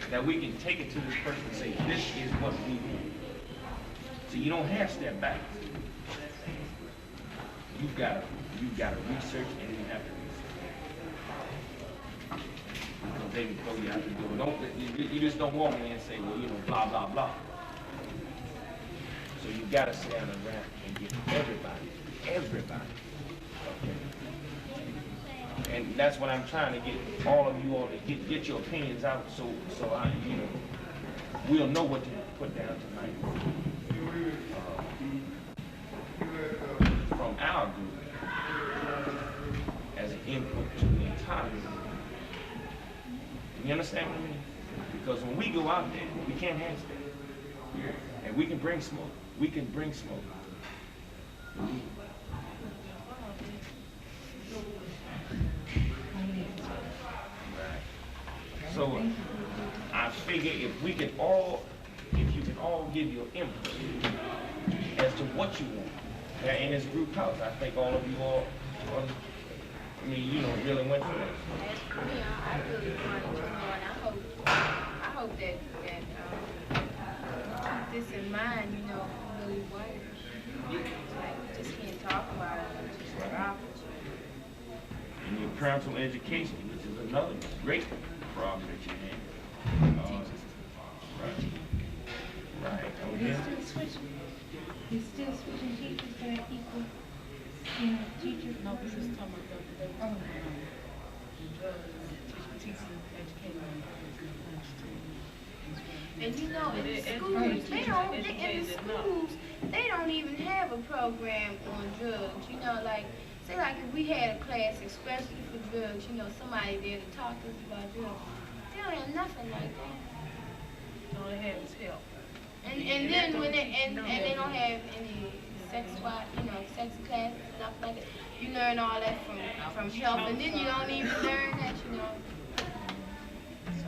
that we can take it to this person and say, this is what we want. So you don't have step back. You've got to research, and you have to research. Because they can throw you out the door. You just don't walk in and say, well, blah, blah, blah. So you got to sit down around and get everybody. Okay. And that's what I'm trying to get all of you all to get your opinions out, so I, we'll know what to put down tonight. From our group, as an input to the entire group. You understand what I mean? Because when we go out there, we can't handstand. And we can bring smoke. So I figure if you can all give your input as to what you want in this group house, I think all of you all, really went through that. I really want to know, and I hope that keep this in mind, really what, like, just can't talk about it, just drop it. And your parental education, which is another great problem that you have. Right. Okay. He's still switching teachers to equal, teachers. No, this is talking about And in the schools, they don't even have a program on drugs. Like, say like if we had a class especially for drugs, somebody there to talk to us about drugs. They don't have nothing like that. all they have is help. And then when they they don't have any sex class and stuff like that. You learn all that from help, and then you don't even learn that, So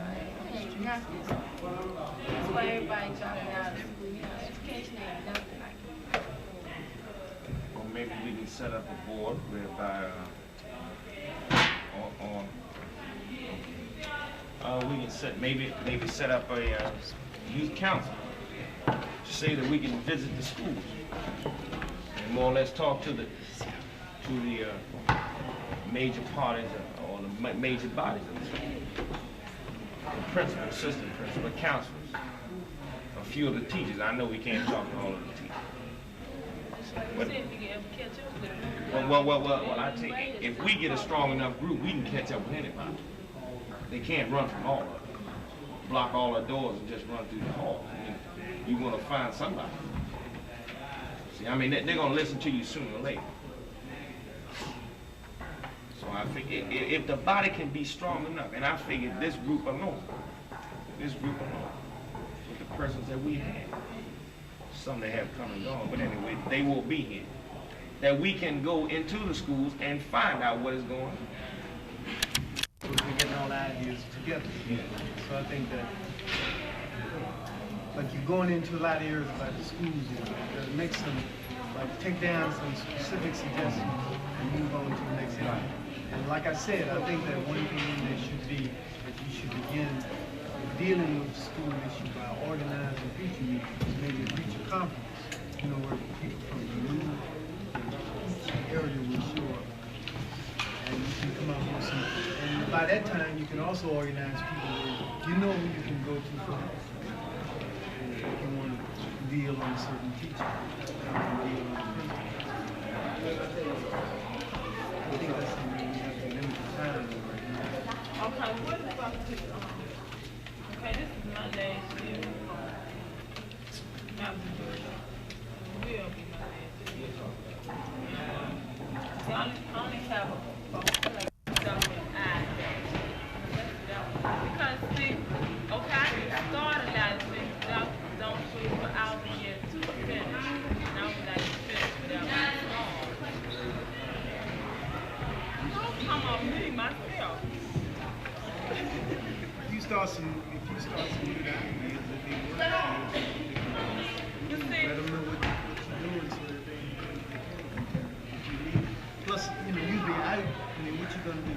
ain't nothing. That's why everybody dropping out of school. Education ain't nothing like it. Or maybe we can set up a board whereby we can set up a youth council to say that we can visit the schools and more or less talk to the major parties or the major bodies of the school. The principal, assistant principal, counselors, a few of the teachers. I know we can't talk to all of the teachers. But, well, I tell you, if we get a strong enough group, we can catch up with anybody. They can't run from all of them. Block all the doors and just run through the hall. You're going to find somebody. See, they're going to listen to you sooner or later. So I figure if the body can be strong enough, and I figure this group alone, with the persons that we have, some that have come and gone, but anyway, they will be here, that we can go into the schools and find out what is going on. So we're getting all the ideas together. So I think that, like you're going into a lot of areas about the schools, make some, take down some specific suggestions and move on to the next slide. And like I said, I think that one thing in there should be that you should begin dealing with the school issue by organizing future meetings, maybe a future conference, where people from the new area will show up. And you can come up with some, and by that time you can also organize people where who you can go to for help. If you want to deal on a certain teacher, I think that's something we have to limit the time right now. Okay, what about this? Okay, this is my last year. Will be my last year. See, I only have a because see, okay, I started out as don't shoot for out here to finish. And I would like to finish without my song. Don't come on me myself. If you start some new ideas, let them know what you're doing so that they plus, usually what you gonna do?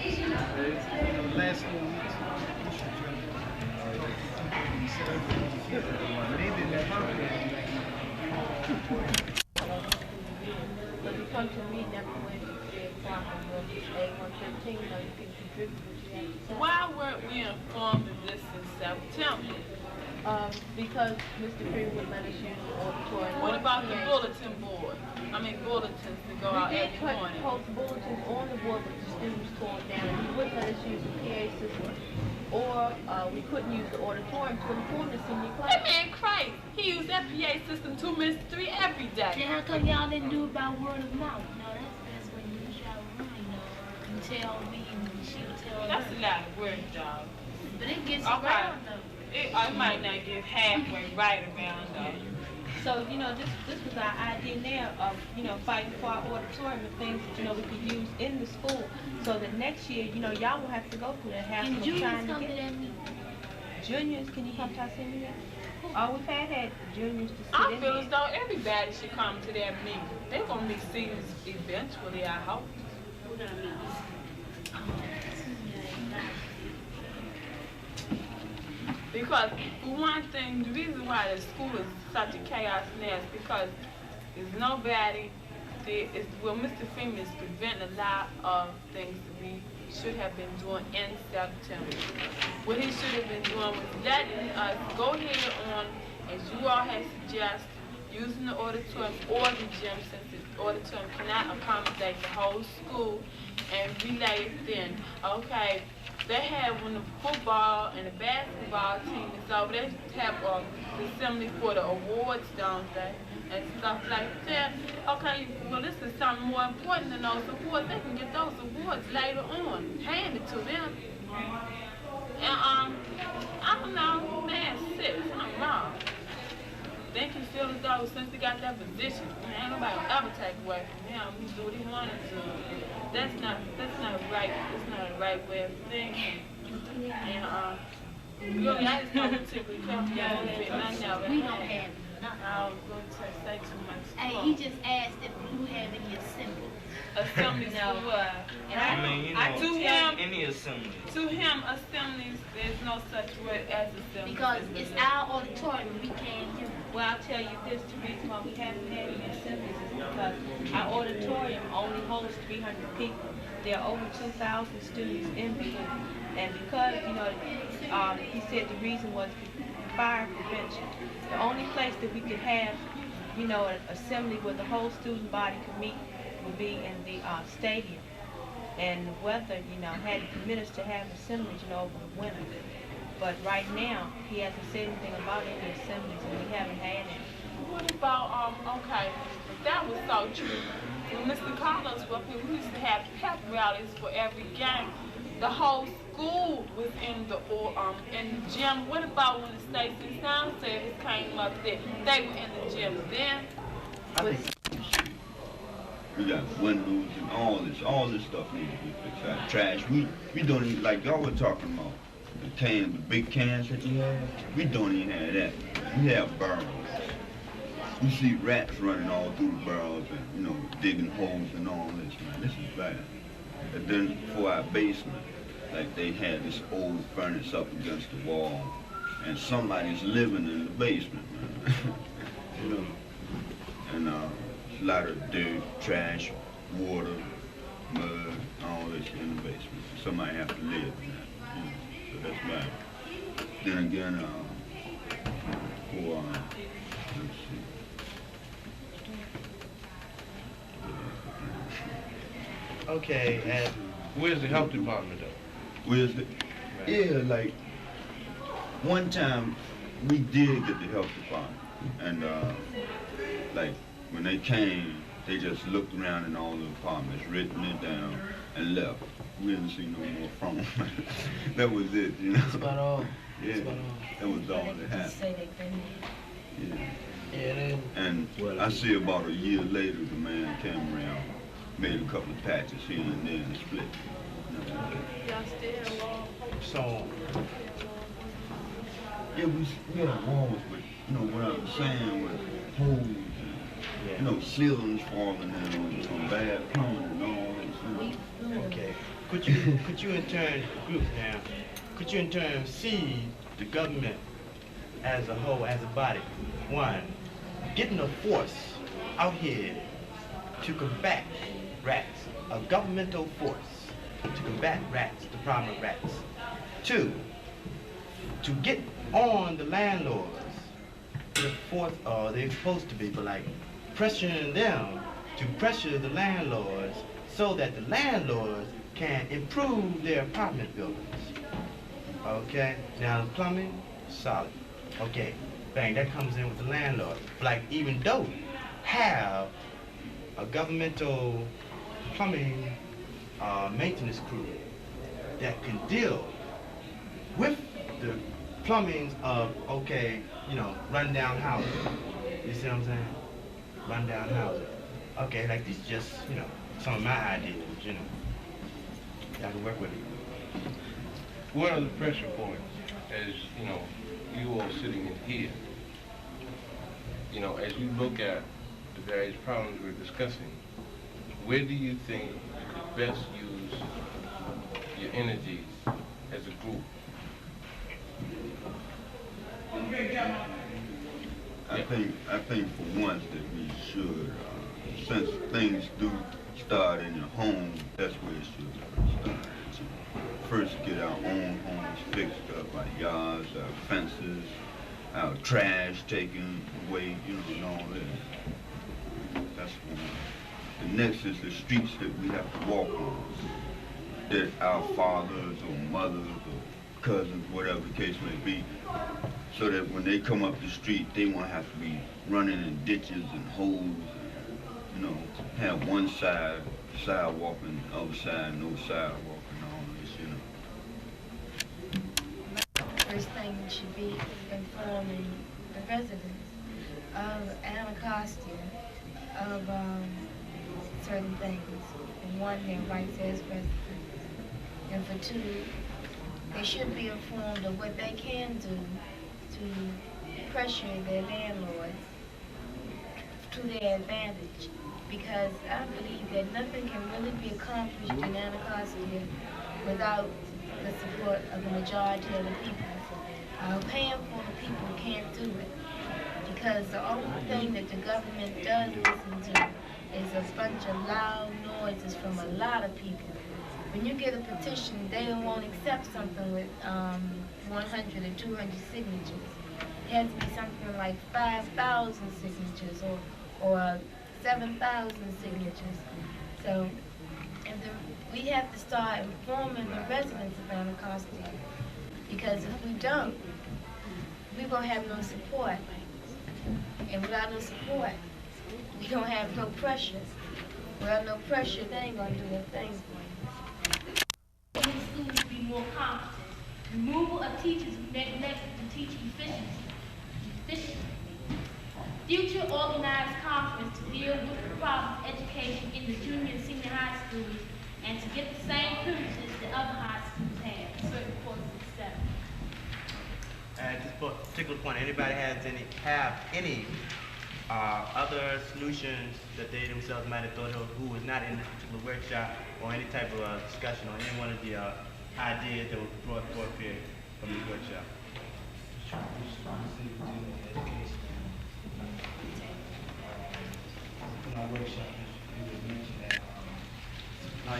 The last 4 weeks, we should try to set up maybe that When you come to me, never when you said something with A115, you can contribute what you have to say. Why weren't we informed of this in September? Because Mr. Freeman would let us use the auditorium. What about the bulletin board? Bulletins to go out We did every morning. post bulletins on the board, but the students tore it down, and he wouldn't let us use the PA system. Or we couldn't use the auditorium to inform the senior class. That man crazy. He used that PA system 2 minutes to 3 every day. Then how come y'all didn't do it by word of mouth? No, that's when you try to run, you tell me and she'll tell That's her. a lot of work, dog. But it gets Okay. around though. It might not get halfway right around though. So, this was our idea now of, fighting for our auditorium and things that, we could use in the school. So that next year, y'all won't have to go through that hassle Can of juniors trying to come to get. that meeting? Juniors, can you come to our senior meeting? Oh, we've had juniors to sit I in feel there. as though everybody should come to that meeting. They're gonna be seniors eventually, I hope. Who gonna meet? Because for one thing, the reason why the school is such a chaos now is because there's nobody there. Mr. Freeman is preventing a lot of things that we should have been doing in September. What he should have been doing was letting us go ahead on, as you all had suggested, using the auditorium or the gym, since the auditorium cannot accommodate the whole school, and relay it then. Okay, they have when the football and the basketball team is over, they have the assembly for the awards, don't they? And stuff like that. Okay, well this is something more important than those awards. They can get those awards later on, handed to them. And I don't know, man, sick, something wrong. They can feel as though since he got that position, ain't nobody will ever take away from him. He do what he wanted to. That's not right. That's not a right way of thinking. And really, I just don't particularly care for y'all to fit nothing out. We don't have nothing. I was going to say too much. Hey, he just asked if we have any assembly. Assemblies No. for what? And any assembly. To him, assemblies, there's no such word as assemblies. Because it's our auditorium, we can't use it. Well, I'll tell you this, the reason why we haven't had any assemblies is because our auditorium only holds 300 people. There are over 2,000 students in here. And because, he said the reason was fire prevention. The only place that we could have, an assembly where the whole student body could meet would be in the stadium. And the weather, hadn't permitted us to have assemblies, over the winter. But right now, he hasn't said anything about any assemblies, and we haven't had any. What about, okay, if that was so true, when Mr. Carlos was up here, we used to have pep rallies for every game. The whole school was in the gym. What about when the Stacy Sound Service came up there? They were in the gym then. We got windows and all this stuff needs to be fixed. Our trash, we don't even, like y'all were talking about, the cans, the big cans that you have, we don't even have that. We have barrels. We see rats running all through the barrels and, digging holes and all this, man. This is bad. And then for our basement, like they had this old furnace up against the wall, and somebody's living in the basement, man. And a lot of dirt, trash, water, mud, all this in the basement. Somebody have to live in that, so that's bad. Then again, let's see. Okay, and Where's the health department though? Where's the, yeah, like, one time we did get the health department, and like, when they came, they just looked around in all the apartments, written it down, and left. We didn't see no more from them. That was it, that's about all. Yeah, That's about all. that was all that happened. Say they've been there. Yeah. Yeah, then, And I see about a year later, the man came around, made a couple of patches here and there, and split. Y'all still so, Yeah, we have walls, but what I'm saying with holes and ceilings falling in on bad plumbing and all that. okay. could you in turn, groups now, could you in turn see the government as a whole, as a body, one, getting a force out here to combat rats, a governmental force to combat rats, the problem of rats. Two, to get on the landlords, the fourth, they're supposed to be, but like pressuring them to pressure the landlords so that the landlords can improve their apartment buildings. Okay, now the plumbing, solid. Okay, bang, that comes in with the landlord. Like even though have a governmental plumbing maintenance crew that can deal with the plumbings of, okay, you know, rundown houses. You see what I'm saying? Rundown houses. Okay, like these just, you know, some of my ideas, you know. Y'all can work with it. What are the pressure points as, you know, you all sitting in here? You know, as we look at the various problems we're discussing, where do you think you could best use your energies as a group? I think for once that we should, since things do start in your home, that's where it should start. First get our own homes fixed up, our yards, our fences, our trash taken away, you know, and all that. That's one. The next is the streets that we have to walk on, that our fathers or mothers or cousins, whatever the case may be, so that when they come up the street, they won't have to be running in ditches and holes, and, you know, have one sidewalk and the other side no sidewalk and all this, you know. First thing should be informing the residents of Anacostia of certain things. And one, their rights as residents. And for two, they should be informed of what they can do to pressure their landlords to their advantage. Because I believe that nothing can really be accomplished in Anacostia without the support of the majority of the people. Paying for the people can't do it. Because the only thing that the government does listen to is a bunch of loud noises from a lot of people. When you get a petition, they won't accept something with 100 or 200 signatures. It has to be something like 5,000 signatures or 7,000 signatures. So we have to start informing the residents of Anacostia, because if we don't, we won't have no support. And without no support, we don't have no pressure. Without no pressure, they ain't gonna do a thing for you. Students be more competent. Removal of teachers who neglect to teach efficiently. Future organized conference to deal with the problem of education in the junior and senior high schools, and to get the same privileges that other high schools have, certain courses, etc. At this particular point, anybody have any other solutions that they themselves might have thought of who was not in this particular workshop, or any type of discussion on any one of the ideas that were brought forth here from this workshop? In our workshop, you would mention that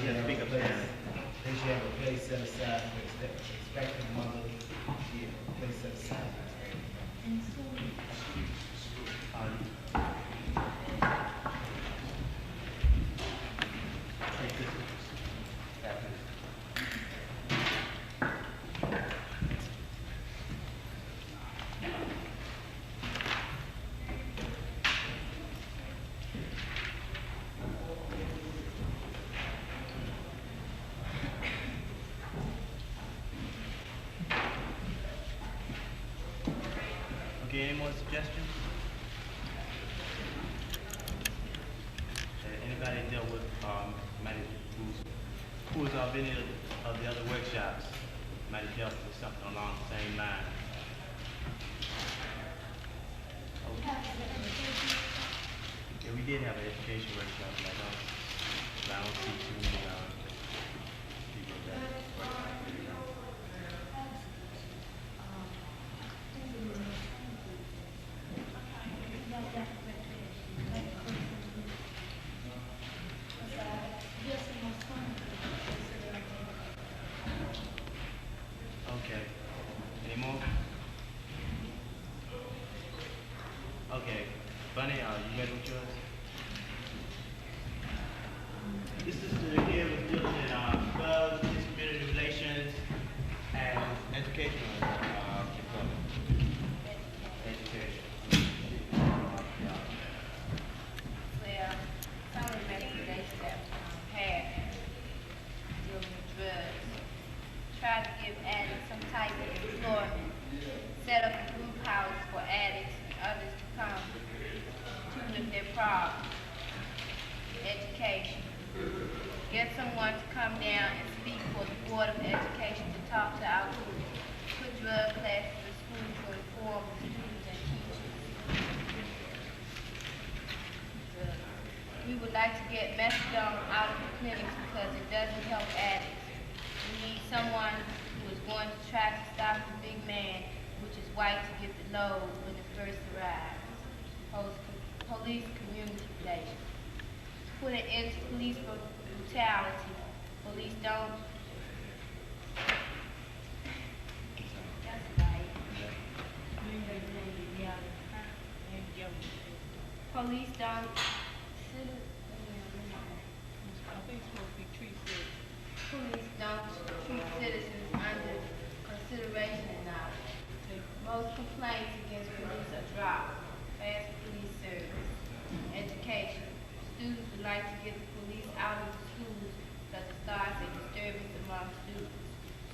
Yeah, speak up there. they should have a place set aside for expecting mothers. Yeah, a place set aside. Okay, any more suggestions? Anybody dealt with, who's of any of the other workshops might have dealt with something along the same line? Yeah, we did have an education workshop, but I don't see too many people Okay. Any more? Okay. Bunny, you ready with yours? This is the here was dealing in drugs, community relations, and educational development. Education. Well, some of the recommendations that we had dealing with drugs, try to give addicts some type of employment, set up a group house for addicts and others to come to with their problems, education. Get someone to come down and speak for the Board of Education to talk to our group. Put drug classes in school to inform the students and teachers. We would like to get methadone out of the clinics because it doesn't help addicts. We need someone who is going to try to stop the big man, which is white, to get the load when it first arrives. Police community relations. Put an end to police brutality. Police don't. That's right. Police don't. Police don't treat citizens under consideration enough. Most complaints against police are dropped. Fast police service. Education. Students would like to get the police out of the schools because it starts a disturbance among students.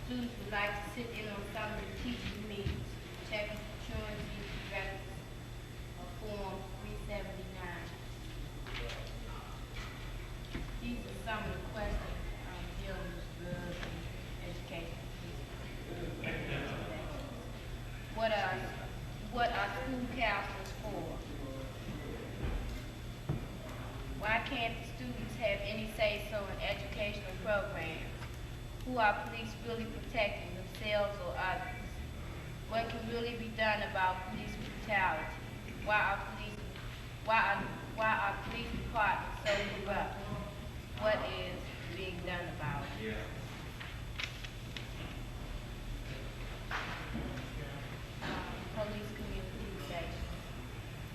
Students would like to sit in on some of the teachers' meetings, check truancy records of Form 379. These are some of the questions dealing with drugs and education. What are school counselors for? Why can't the students have any say-so in educational programs? Who are police really protecting, themselves or others? What can really be done about police brutality? Why are police departments so corrupt? What is being done about it? Police community relations.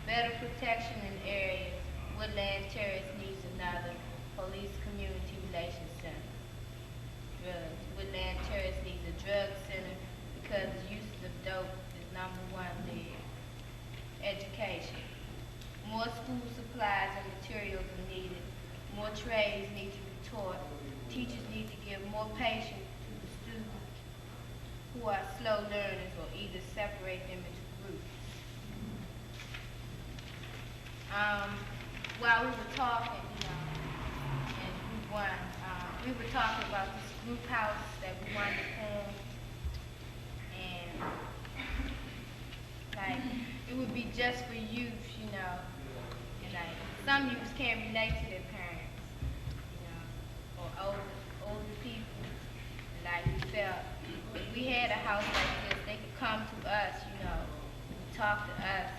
Better protection in areas. Woodland Terrace needs another police community relations center. Drugs. Woodland Terrace needs a drug center because the use of dope is #1 there. Education. More school supplies and materials are needed. More trades need to be taught. Teachers need to give more patience to the students who are slow learners or either separate them into groups. While we were talking, in group 1, we were talking about this group house that we wanted to form, and like it would be just for youth, and like some youths can't relate to their parents, or older people. And like we felt if we had a house like this, they could come to us, talk to us.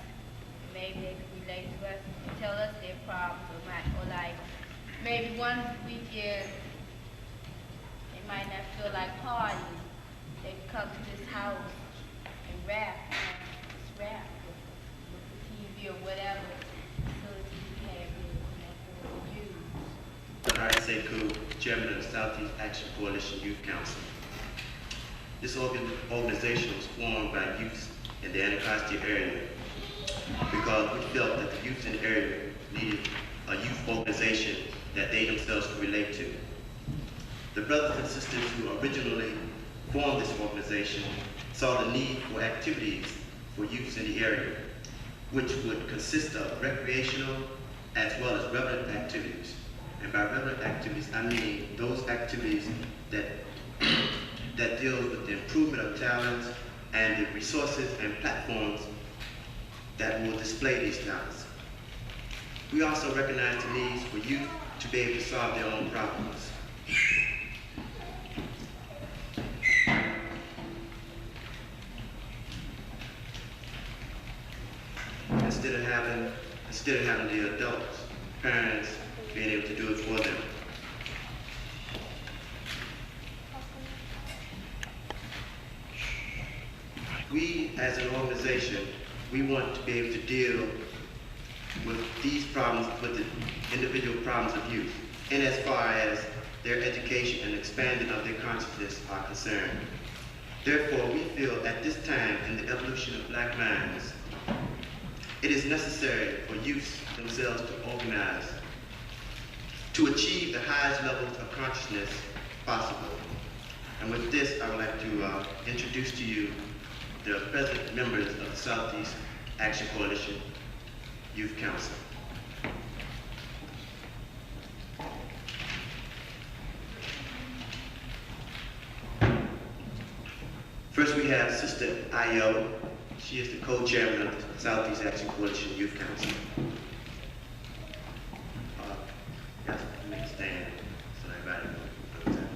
Maybe they could relate to us and tell us their problems, or like maybe one weekend they might not feel like partying. They could come to this house and rap, just rap with the TV or whatever facilities we have here for use. Larry Sekou, Chairman of the Southeast Action Coalition Youth Council. This organization was formed by youth in the Anacostia area because we felt that the youth in the area needed a youth organization that they themselves could relate to. The brothers and sisters who originally formed this organization saw the need for activities for youth in the area, which would consist of recreational as well as relevant activities. And by relevant activities, I mean those activities that deal with the improvement of talents and the resources and platforms that will display these talents. We also recognize the needs for youth to be able to solve their own problems. instead of having the adults, parents, being able to do it for them. We, as an organization, we want to be able to deal with these problems, with the individual problems of youth, and as far as their education and expanding of their consciousness are concerned. Therefore, we feel at this time in the evolution of black minds, it is necessary for youth themselves to organize to achieve the highest levels of consciousness possible. And with this, I would like to introduce to you the present members of the Southeast Action Coalition Youth Council. First, we have Sister Ayo. She is the co-chairman of the Southeast Action Coalition Youth Council. Yes, make a stand so everybody knows that.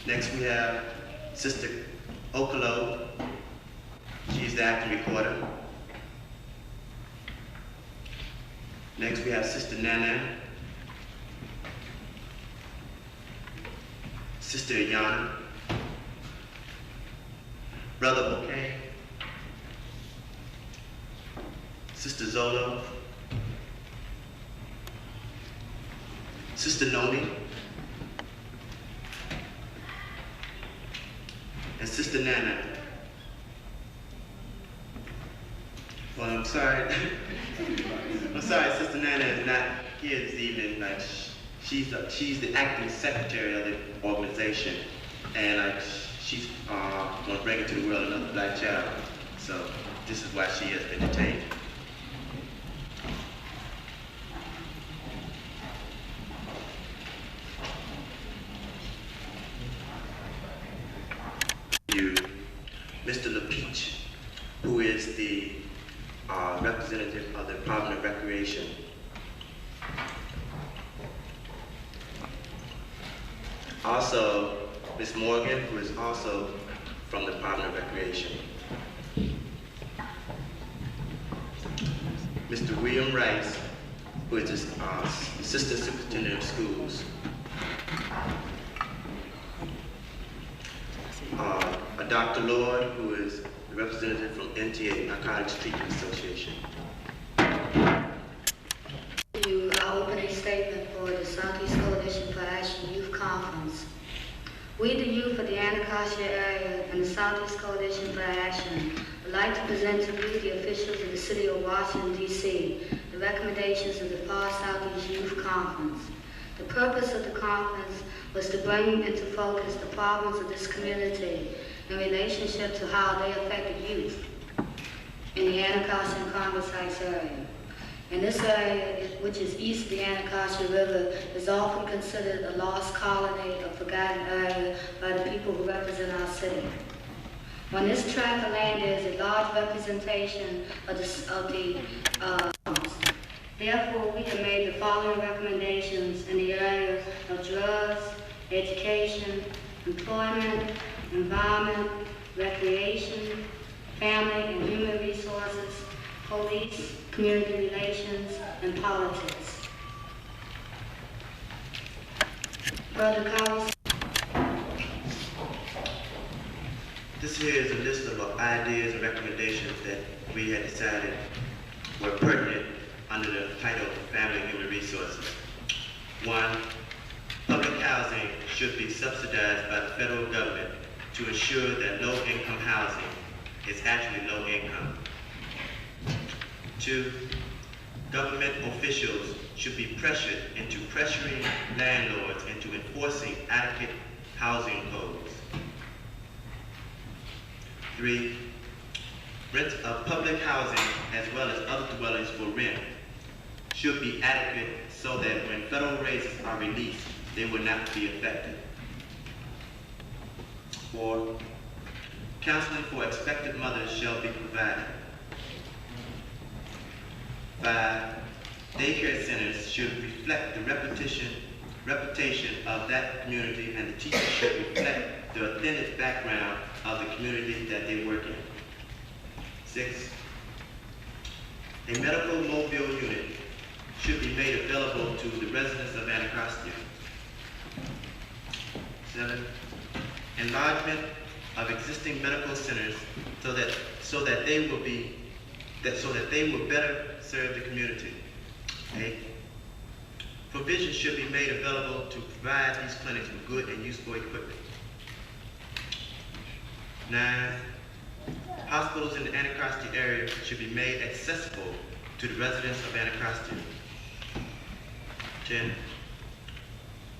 Next, we have Sister Okolo. She's the acting recorder. Next, we have Sister Nana. Sister Yana. Brother Bouquet. Sister Zolo. Sister Noni. And Sister Nana. Well, I'm sorry. I'm sorry, Sister Nana is not here this evening. Like, she's the acting secretary of the organization, and like she's going to bring into the world another black child. So this is why she has been detained. Mr. LaPeach, who is the representative of the Department of Recreation. Also, Ms. Morgan, who is also from the Department of Recreation. Mr. William Rice, who is the Assistant Superintendent of Schools. Dr. Lord, who is the representative from NTA, Narcotics Treatment Association. Our opening statement for the Southeast Coalition for Action Youth Conference. We, the youth of the Anacostia area and the Southeast Coalition for Action, would like to present to you, the officials of the City of Washington, D.C., the recommendations of the Far Southeast Youth Conference. The purpose of the conference was to bring into focus the problems of this community in relationship to how they affect the youth in the Anacostia and Congress Heights area. And this area, which is east of the Anacostia River, is often considered a lost colony, a forgotten area by the people who represent our city. On this tract of land, there is a large representation of the Therefore, we have made the following recommendations in the areas of drugs, education, employment, environment, recreation, family and human resources, police, community relations, and politics. Brother Collins. This here is a list of ideas and recommendations that we had decided were pertinent under the title Family and Human Resources. 1, public housing should be subsidized by the federal government to ensure that low-income housing is actually low income. 2, government officials should be pressured into pressuring landlords into enforcing adequate housing codes. 3, rent of public housing as well as other dwellings for rent should be adequate so that when federal raises are released, they will not be affected. 4, counseling for expectant mothers shall be provided. 5, daycare centers should reflect the reputation of that community, and the teachers should reflect the authentic background of the community that they work in. 6, A medical mobile unit should be made available to the residents of Anacostia. 7, enlargement of existing medical centers so that they will better serve the community. 8, provision should be made available to provide these clinics with good and useful equipment. 9, hospitals in the Anacostia area should be made accessible to the residents of Anacostia. 10,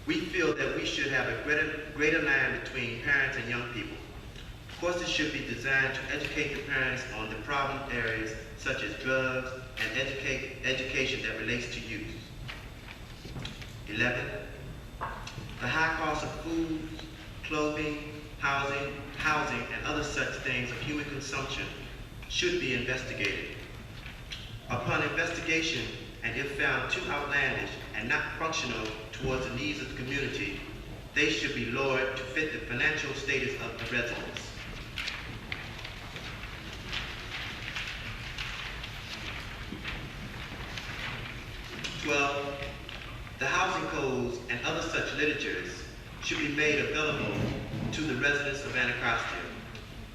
we feel that we should have a greater line between parents and young people. Courses should be designed to educate the parents on the problem areas such as drugs and education that relates to youth. 11, the high cost of food, clothing, housing, and other such things of human consumption should be investigated. Upon investigation, and if found too outlandish and not functional towards the needs of the community, they should be lowered to fit the financial status of the residents. 12, the housing codes and other such literatures should be made available to the residents of Anacostia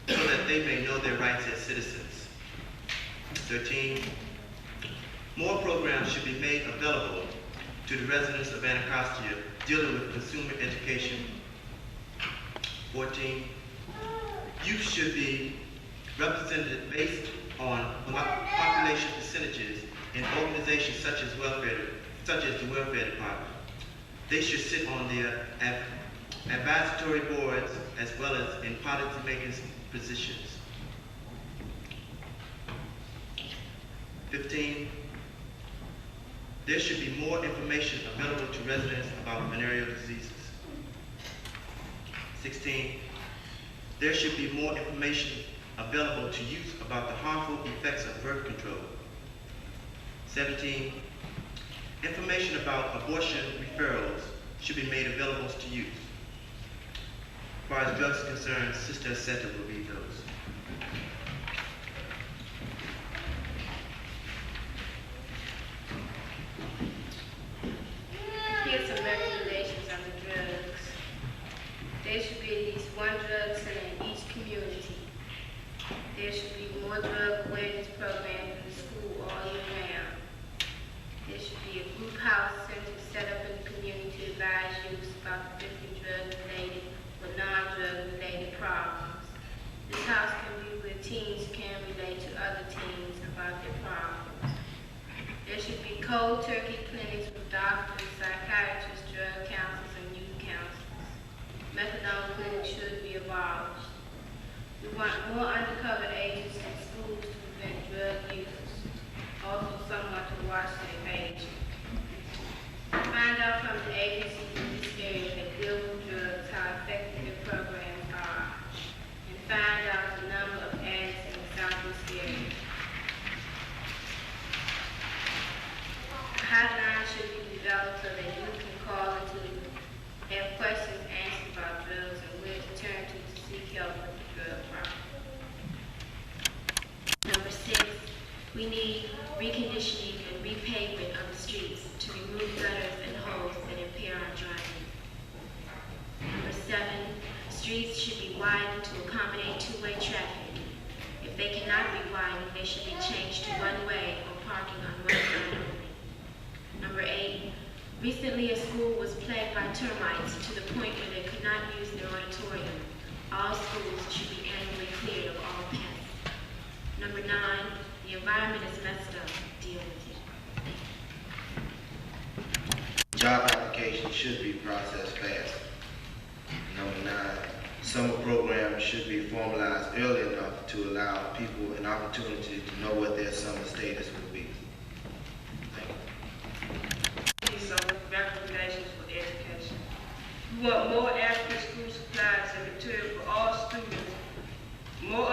so that they may know their rights as citizens. 13, more programs should be made available to the residents of Anacostia dealing with consumer education. 14, youth should be represented based on population percentages in organizations such as the welfare department. They should sit on their advisory boards as well as in policy-making positions. 15, there should be more information available to residents about venereal diseases. 16, there should be more information available to youth about the harmful effects of birth control. 17, information about abortion referrals should be made available to youth. As far as drugs are concerned, Sister Seta will read those. Here's some recommendations on the drugs. There should be at least one drug center in each community. There should be more drug awareness programs in the school all year round. There should be a group house center set up in the community to advise youth about the different drug-related or non-drug-related problems. This house can be where teens can relate to other teens about their problems. There should be cold turkey clinics with doctors, psychiatrists, drug counselors, and youth counselors. Methadone clinics should be abolished. We want more undercover agents in schools to prevent drug use. Also someone to watch their page. Find out from the agencies in this area that deal with drugs how effective their programs are. And find out the number of addicts in the Southeast area. A hotline should be developed so that you can call into have questions answered about drugs and where to turn to seek help with the drug problem. Number 6, we need reconditioning and repavement of the streets to remove gutters and holes that impair our driving. Number 7, streets should be widened to accommodate two-way traffic. If they cannot be widened, they should be changed to one-way or parking on one side only. Number 8, recently a school was plagued by termites to the point where they could not use their auditorium. All schools should be annually cleared of all pests. Number 9, the environment is messed up. Deal with it. Job applications should be processed fast. Number 9, summer programs should be formalized early enough to allow people an opportunity to know what their summer status will be. Thank you. Some recommendations for education. We want more adequate school supplies and material for all students, more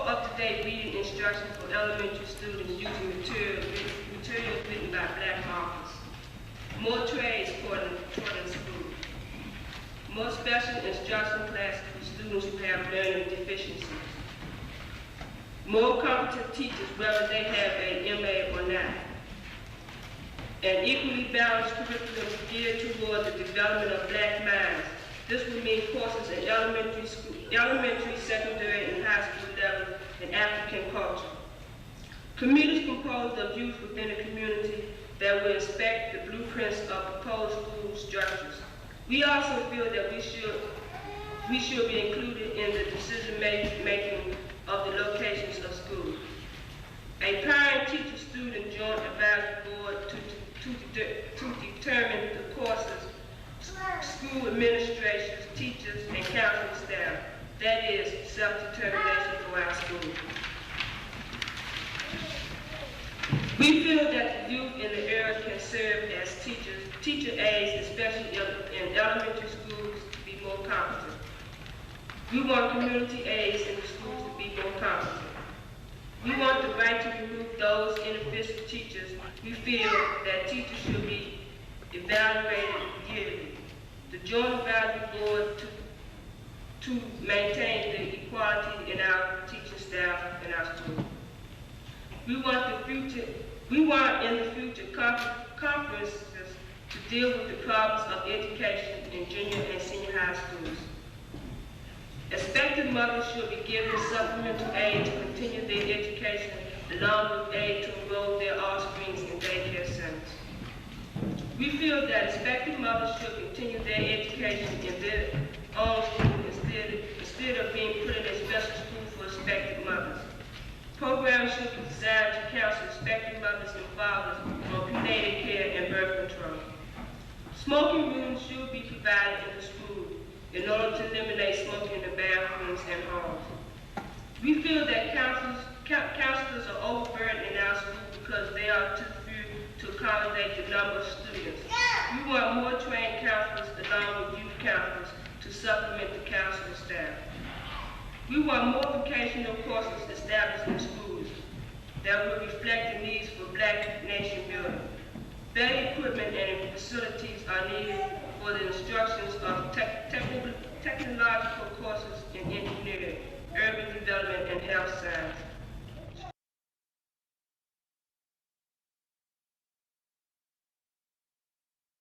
up-to-date reading instruction for elementary students using materials written by Black authors, more trades taught in school, more special instruction classes for students who have learning deficiencies, more competent teachers, whether they have an MA or not. An equally balanced curriculum geared toward the development of black minds. This would mean courses at elementary, secondary, and high school level in African culture. Committees composed of youth within the community that will inspect the blueprints of proposed school structures. We also feel that we should be included in the decision making of the locations of schools. A parent-teacher-student joint advisory board to determine the courses, school administrators, teachers, and counseling staff. That is self-determination for our schools. We feel that the youth in the area can serve as teacher aides, especially in elementary schools, to be more competent. We want community aides in the schools to be more competent. We want the right to remove those inefficient teachers. We feel that teachers should be evaluated yearly. The Joint Advisory Board to maintain the equality in our teaching staff in our schools. We want in the future conferences to deal with the problems of education in junior and senior high schools. Expectant mothers should be given supplemental aid to continue their education, along with aid to enroll their offspring in daycare centers. We feel that expectant mothers should continue their education in their own school instead of being put in a special school for expectant mothers. Programs should be designed to counsel expectant mothers and fathers on prenatal care and birth control. Smoking rooms should be provided in the school in order to eliminate smoking in the bathrooms and halls. We feel that counselors are overburdened in our school because they are too few to accommodate the number of students. We want more trained counselors along with youth counselors to supplement the counseling staff. We want more vocational courses established in schools that will reflect the needs for black nation building. Better equipment and facilities are needed for the instructions of technological courses in engineering, urban development, and health science.